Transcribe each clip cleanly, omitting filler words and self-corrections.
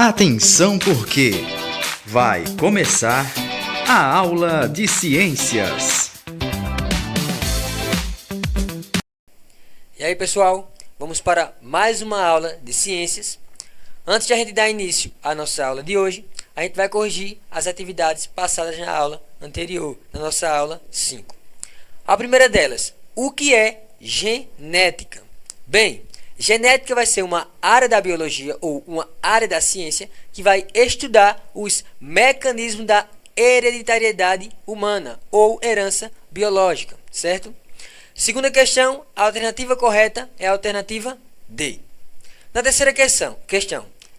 Atenção porque vai começar a aula de ciências. E aí, pessoal, vamos para mais uma aula de ciências. Antes de a gente dar início à nossa aula de hoje, a gente vai corrigir as atividades passadas na aula anterior, na nossa aula 5. A primeira delas, o que é genética? Bem, genética vai ser uma área da biologia ou uma área da ciência que vai estudar os mecanismos da hereditariedade humana ou herança biológica, certo? Segunda questão, a alternativa correta é a alternativa D. Na terceira questão,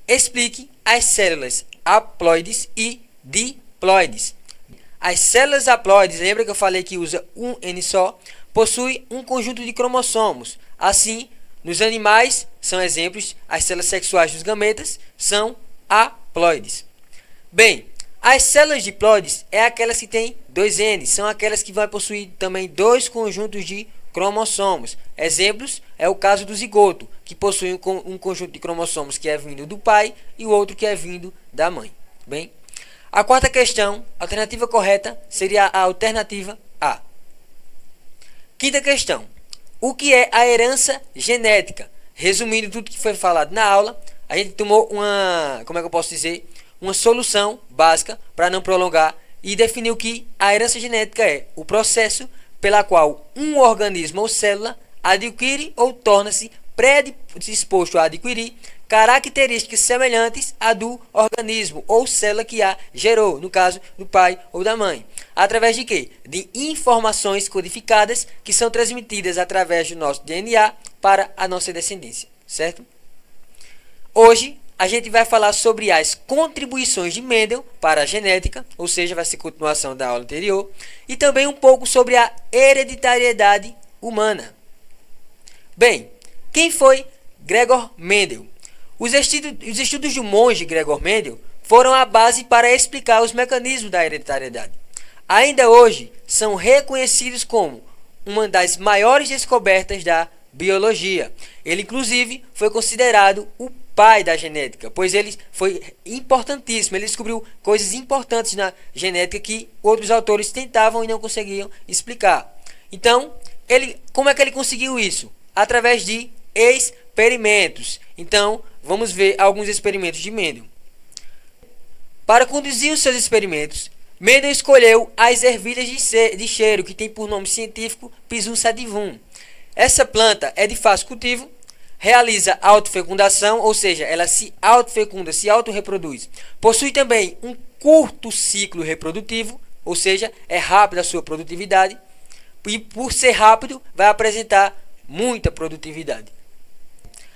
explique as células haploides e diploides. As células haploides, lembra que eu falei que usa um N só, possuem um conjunto de cromossomos. Assim, nos animais, são exemplos, as células sexuais dos gametas são haploides. Bem, as células diploides é aquelas que têm dois N, são aquelas que vão possuir também dois conjuntos de cromossomos. Exemplos é o caso do zigoto, que possui um conjunto de cromossomos que é vindo do pai e o outro que é vindo da mãe. Bem, a quarta questão, a alternativa correta seria a alternativa A. Quinta questão, o que é a herança genética? Resumindo tudo que foi falado na aula, a gente tomou uma solução básica para não prolongar e definiu que a herança genética é o processo pela qual um organismo ou célula adquire ou torna-se predisposto a adquirir características semelhantes à do organismo ou célula que a gerou, no caso do pai ou da mãe. Através de quê? De informações codificadas que são transmitidas através do nosso DNA para a nossa descendência, certo? Hoje, a gente vai falar sobre as contribuições de Mendel para a genética, ou seja, vai ser continuação da aula anterior, e também um pouco sobre a hereditariedade humana. Bem, quem foi Gregor Mendel? Os estudos do monge Gregor Mendel foram a base para explicar os mecanismos da hereditariedade. Ainda hoje, são reconhecidos como uma das maiores descobertas da biologia. Ele, inclusive, foi considerado o pai da genética, pois ele foi importantíssimo. Ele descobriu coisas importantes na genética que outros autores tentavam e não conseguiam explicar. Então, como é que ele conseguiu isso? Através de experimentos. Então, vamos ver alguns experimentos de Mendel. Para conduzir os seus experimentos, Mendel escolheu as ervilhas de cheiro, que tem por nome científico Pisum sativum. Essa planta é de fácil cultivo, realiza autofecundação, ou seja, ela se autofecunda, se autorreproduz. Possui também um curto ciclo reprodutivo, ou seja, é rápida a sua produtividade, e por ser rápido, vai apresentar muita produtividade.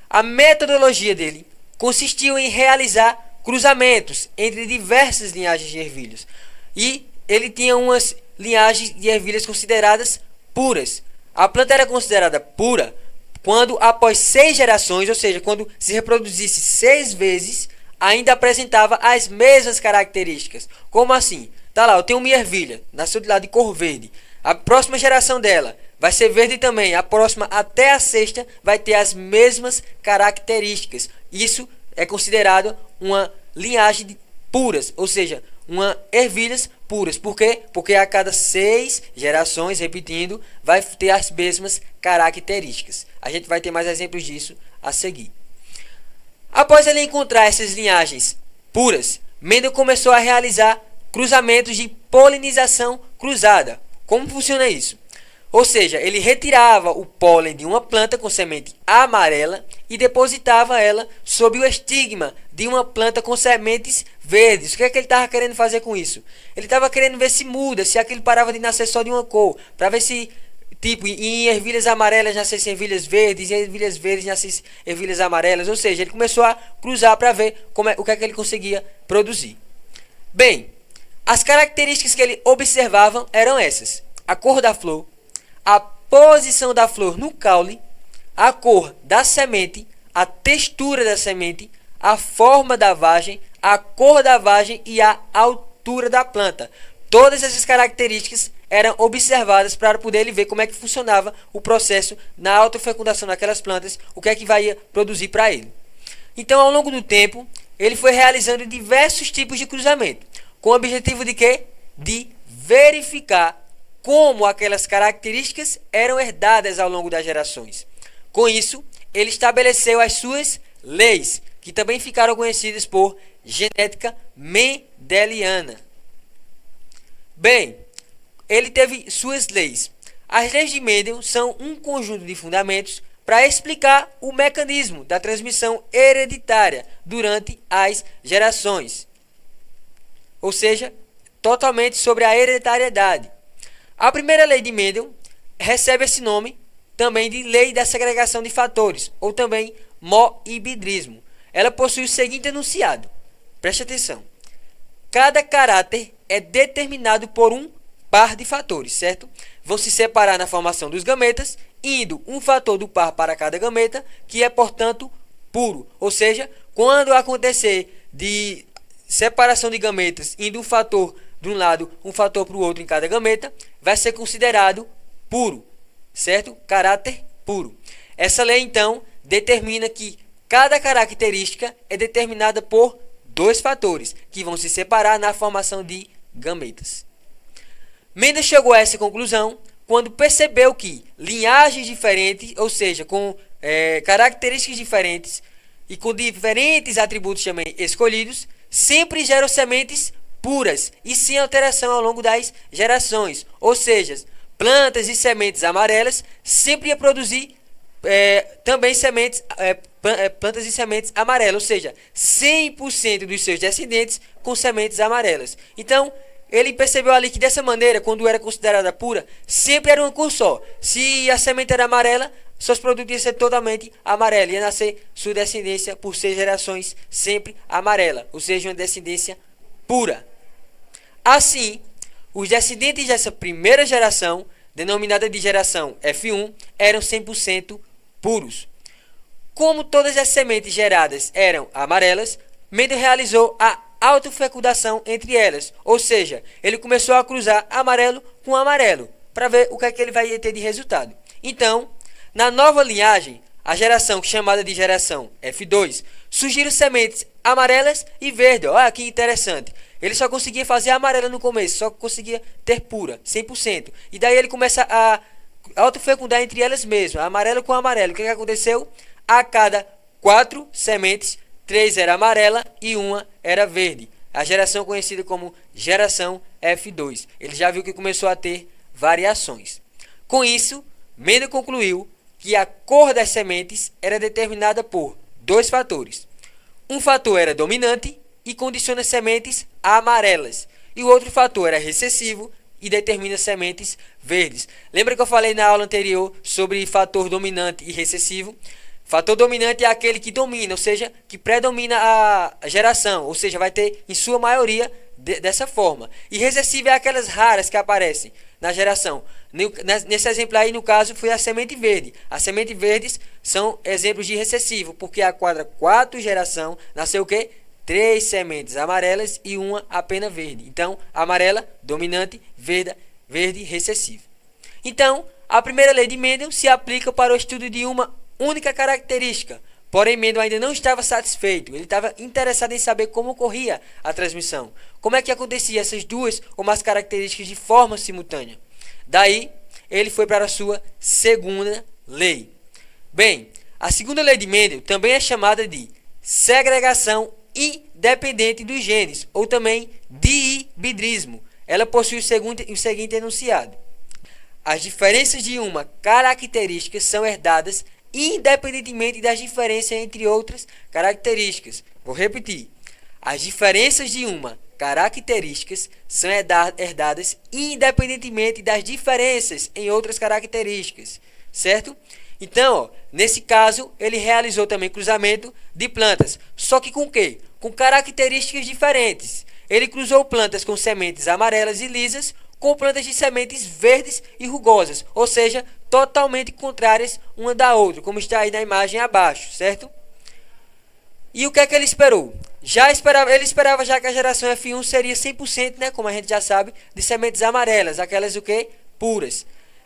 A metodologia dele consistiu em realizar cruzamentos entre diversas linhagens de ervilhas. E ele tinha umas linhagens de ervilhas consideradas puras. A planta era considerada pura quando, após 6 gerações, ou seja, quando se reproduzisse 6 vezes, ainda apresentava as mesmas características. Como assim? Tá lá, eu tenho uma ervilha, nasceu de lá de cor verde. A próxima geração dela vai ser verde também. A próxima, até a sexta, vai ter as mesmas características. Isso é considerado uma linhagem de puras, ou seja, uma ervilhas puras. Por quê? Porque a cada 6 gerações, repetindo, vai ter as mesmas características. A gente vai ter mais exemplos disso a seguir. Após ele encontrar essas linhagens puras, Mendel começou a realizar cruzamentos de polinização cruzada. Como funciona isso? Ou seja, ele retirava o pólen de uma planta com semente amarela e depositava ela sob o estigma de uma planta com sementes verdes. O que é que ele estava querendo fazer com isso? Ele estava querendo ver se muda, se aquilo parava de nascer só de uma cor, para ver se, tipo, em ervilhas amarelas nascessem ervilhas verdes, e em ervilhas verdes nascessem ervilhas amarelas. Ou seja, ele começou a cruzar para ver o que é que ele conseguia produzir. Bem, as características que ele observava eram essas: a cor da flor, a posição da flor no caule, a cor da semente, a textura da semente, a forma da vagem, a cor da vagem e a altura da planta. Todas essas características eram observadas para poder ele ver como é que funcionava o processo na autofecundação daquelas plantas, o que é que vai produzir para ele. Então, ao longo do tempo, ele foi realizando diversos tipos de cruzamento, com o objetivo de quê? De verificar como aquelas características eram herdadas ao longo das gerações. Com isso, ele estabeleceu as suas leis, que também ficaram conhecidas por genética mendeliana. Bem, ele teve suas leis. As leis de Mendel são um conjunto de fundamentos para explicar o mecanismo da transmissão hereditária durante as gerações. Ou seja, totalmente sobre a hereditariedade. A primeira lei de Mendel recebe esse nome também de lei da segregação de fatores, ou também moibidrismo. Ela possui o seguinte enunciado. Preste atenção. Cada caráter é determinado por um par de fatores, certo? Vão se separar na formação dos gametas, indo um fator do par para cada gameta, que é, portanto, puro. Ou seja, quando acontecer de separação de gametas, indo um fator de um lado, um fator para o outro em cada gameta, vai ser considerado puro, certo? Caráter puro. Essa lei, então, determina que cada característica é determinada por dois fatores, que vão se separar na formação de gametas. Mendel chegou a essa conclusão quando percebeu que linhagens diferentes, ou seja, com características diferentes e com diferentes atributos também escolhidos, sempre geram sementes puras e sem alteração ao longo das gerações. Ou seja, plantas e sementes amarelas sempre ia produzir também sementes, plantas e sementes amarelas, ou seja, 100% dos seus descendentes com sementes amarelas. Então, ele percebeu ali que dessa maneira, quando era considerada pura, sempre era uma cor só. Se a semente era amarela, seus produtos iam ser totalmente amarelos. Ia nascer sua descendência por 6 gerações sempre amarela, ou seja, uma descendência pura. Assim, os descendentes dessa primeira geração, denominada de geração F1, eram 100% puros. Como todas as sementes geradas eram amarelas, Mendel realizou a autofecundação entre elas, ou seja, ele começou a cruzar amarelo com amarelo, para ver o que é que ele vai ter de resultado. Então, na nova linhagem, a geração chamada de geração F2, surgiram sementes amarelas e verdes. Olha que interessante. Ele só conseguia fazer amarela no começo, só conseguia ter pura, 100%. E daí ele começa a autofecundar entre elas mesmas, amarelo com amarelo. O que aconteceu? A cada 4 sementes, 3 era amarela e 1 era verde. A geração conhecida como geração F2. Ele já viu que começou a ter variações. Com isso, Mendel concluiu que a cor das sementes era determinada por 2 fatores. Um fator era dominante e condiciona sementes amarelas. E o outro fator era recessivo e determina sementes verdes. Lembra que eu falei na aula anterior sobre fator dominante e recessivo? Fator dominante é aquele que domina, ou seja, que predomina a geração, ou seja, vai ter em sua maioria dessa forma. E recessivo é aquelas raras que aparecem na geração. Nesse exemplo aí, no caso, foi a semente verde. As sementes verdes são exemplos de recessivo, porque a cada 4 geração nasceu o quê? 3 sementes amarelas e 1 apenas verde. Então, amarela, dominante, verde, recessivo. Então, a primeira lei de Mendel se aplica para o estudo de uma única característica. Porém, Mendel ainda não estava satisfeito. Ele estava interessado em saber como ocorria a transmissão. Como é que acontecia essas duas ou mais características de forma simultânea. Daí, ele foi para a sua segunda lei. Bem, a segunda lei de Mendel também é chamada de segregação independente dos genes, ou também diibidrismo. Ela possui o seguinte enunciado. As diferenças de uma característica são herdadas independentemente das diferenças entre outras características. Vou repetir. As diferenças de uma característica são herdadas independentemente das diferenças em outras características, certo? Então, ó, nesse caso, ele realizou também cruzamento de plantas, só que com o quê? Com características diferentes. Ele cruzou plantas com sementes amarelas e lisas com plantas de sementes verdes e rugosas, ou seja, totalmente contrárias uma da outra, como está aí na imagem abaixo, certo? E o que é que ele esperou? Ele esperava já que a geração F1 seria 100%, né, como a gente já sabe, de sementes amarelas, aquelas o quê? Puras.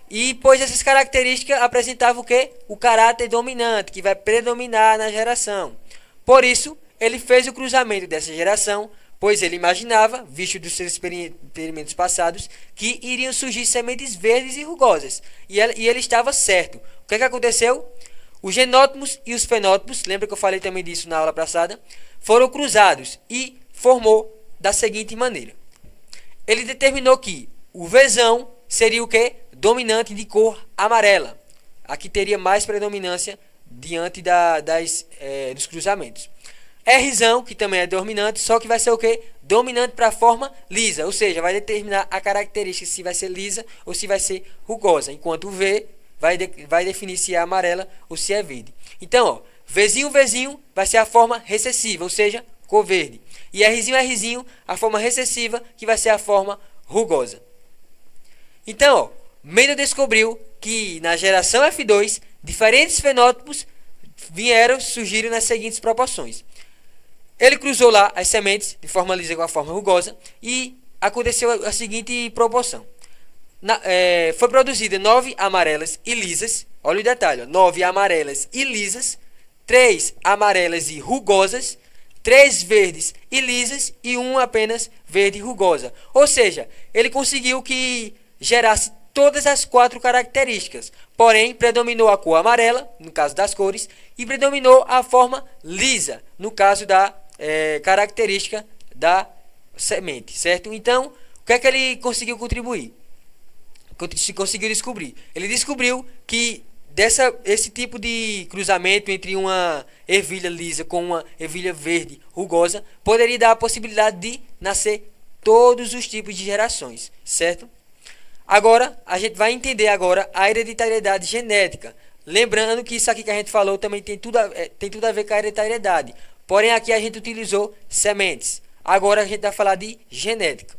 E pois essas características apresentavam o quê? O caráter dominante, que vai predominar na geração. Por isso, ele fez o cruzamento dessa geração, pois ele imaginava, visto dos seus experimentos passados, que iriam surgir sementes verdes e rugosas. E ele estava certo. O que aconteceu? Os genótipos e os fenótipos, lembra que eu falei também disso na aula passada, foram cruzados e formou da seguinte maneira. Ele determinou que o Vzão seria o quê? Dominante de cor amarela. Aqui teria mais predominância diante dos cruzamentos. Rzão, que também é dominante, só que vai ser o quê? Dominante para a forma lisa, ou seja, vai determinar a característica se vai ser lisa ou se vai ser rugosa, enquanto o V vai definir se é amarela ou se é verde. Então, ó, Vzinho vai ser a forma recessiva, ou seja, cor verde. E Rzinho, a forma recessiva, que vai ser a forma rugosa. Então, ó, Mendel descobriu que na geração F2, diferentes fenótipos surgiram nas seguintes proporções. Ele cruzou lá as sementes de forma lisa com a forma rugosa e aconteceu a seguinte proporção. Foi produzida 9 amarelas e lisas, olha o detalhe, 9 amarelas e lisas, 3 amarelas e rugosas, 3 verdes e lisas e 1 apenas verde e rugosa. Ou seja, ele conseguiu que gerasse todas as 4 características, porém predominou a cor amarela, no caso das cores, e predominou a forma lisa, no caso da característica da semente, certo? Então, o que é que ele conseguiu contribuir? Conseguiu descobrir? Ele descobriu que esse tipo de cruzamento entre uma ervilha lisa com uma ervilha verde rugosa poderia dar a possibilidade de nascer todos os tipos de gerações, certo? Agora, a gente vai entender agora a hereditariedade genética. Lembrando que isso aqui que a gente falou também tem tudo a ver com a hereditariedade. Porém, aqui a gente utilizou sementes. Agora a gente vai falar de genética.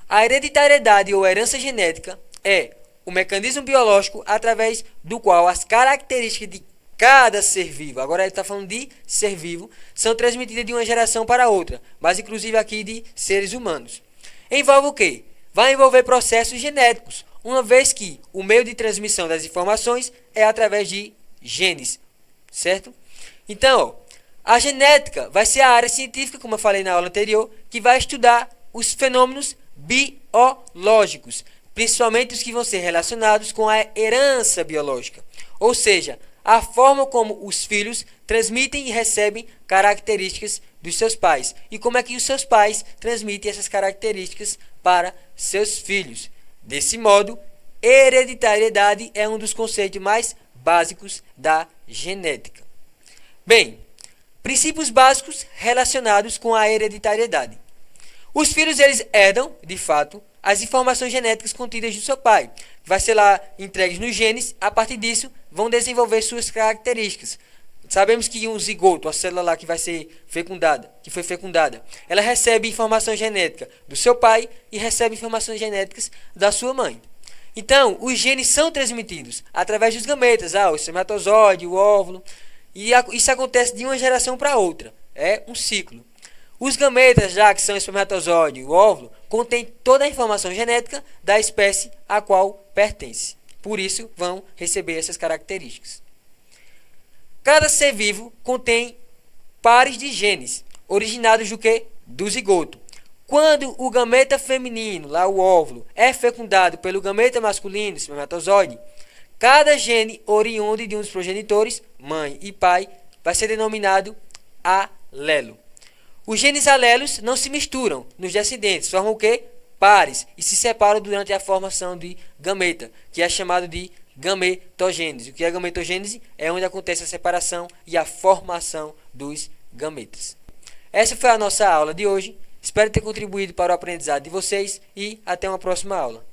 A hereditariedade ou herança genética é o mecanismo biológico através do qual as características de cada ser vivo, agora ele está falando de ser vivo, são transmitidas de uma geração para outra, mas inclusive aqui de seres humanos. Envolve o quê? Vai envolver processos genéticos, uma vez que o meio de transmissão das informações é através de genes, certo? Então, a genética vai ser a área científica, como eu falei na aula anterior, que vai estudar os fenômenos biológicos, principalmente os que vão ser relacionados com a herança biológica, ou seja, a forma como os filhos transmitem e recebem características dos seus pais e como é que os seus pais transmitem essas características para seus filhos. Desse modo, hereditariedade é um dos conceitos mais básicos da genética. Bem, princípios básicos relacionados com a hereditariedade. Os filhos eles herdam, de fato, as informações genéticas contidas do seu pai, que vai ser lá entregues nos genes, a partir disso vão desenvolver suas características. Sabemos que um zigoto, a célula lá que vai ser fecundada, que foi fecundada, ela recebe informação genética do seu pai e recebe informações genéticas da sua mãe. Então, os genes são transmitidos através dos gametas, o espermatozoide, o óvulo, e isso acontece de uma geração para outra. É um ciclo. Os gametas, já que são o espermatozoide e o óvulo, contêm toda a informação genética da espécie a qual pertence. Por isso, vão receber essas características. Cada ser vivo contém pares de genes, originados do quê? Do zigoto. Quando o gameta feminino, lá o óvulo, é fecundado pelo gameta masculino, espermatozoide, cada gene oriundo de um dos progenitores, mãe e pai, vai ser denominado alelo. Os genes alelos não se misturam nos descendentes, formam o quê? Pares, e se separam durante a formação de gameta, que é chamado de gametogênese. O que é gametogênese? É onde acontece a separação e a formação dos gametas. Essa foi a nossa aula de hoje. Espero ter contribuído para o aprendizado de vocês e até uma próxima aula.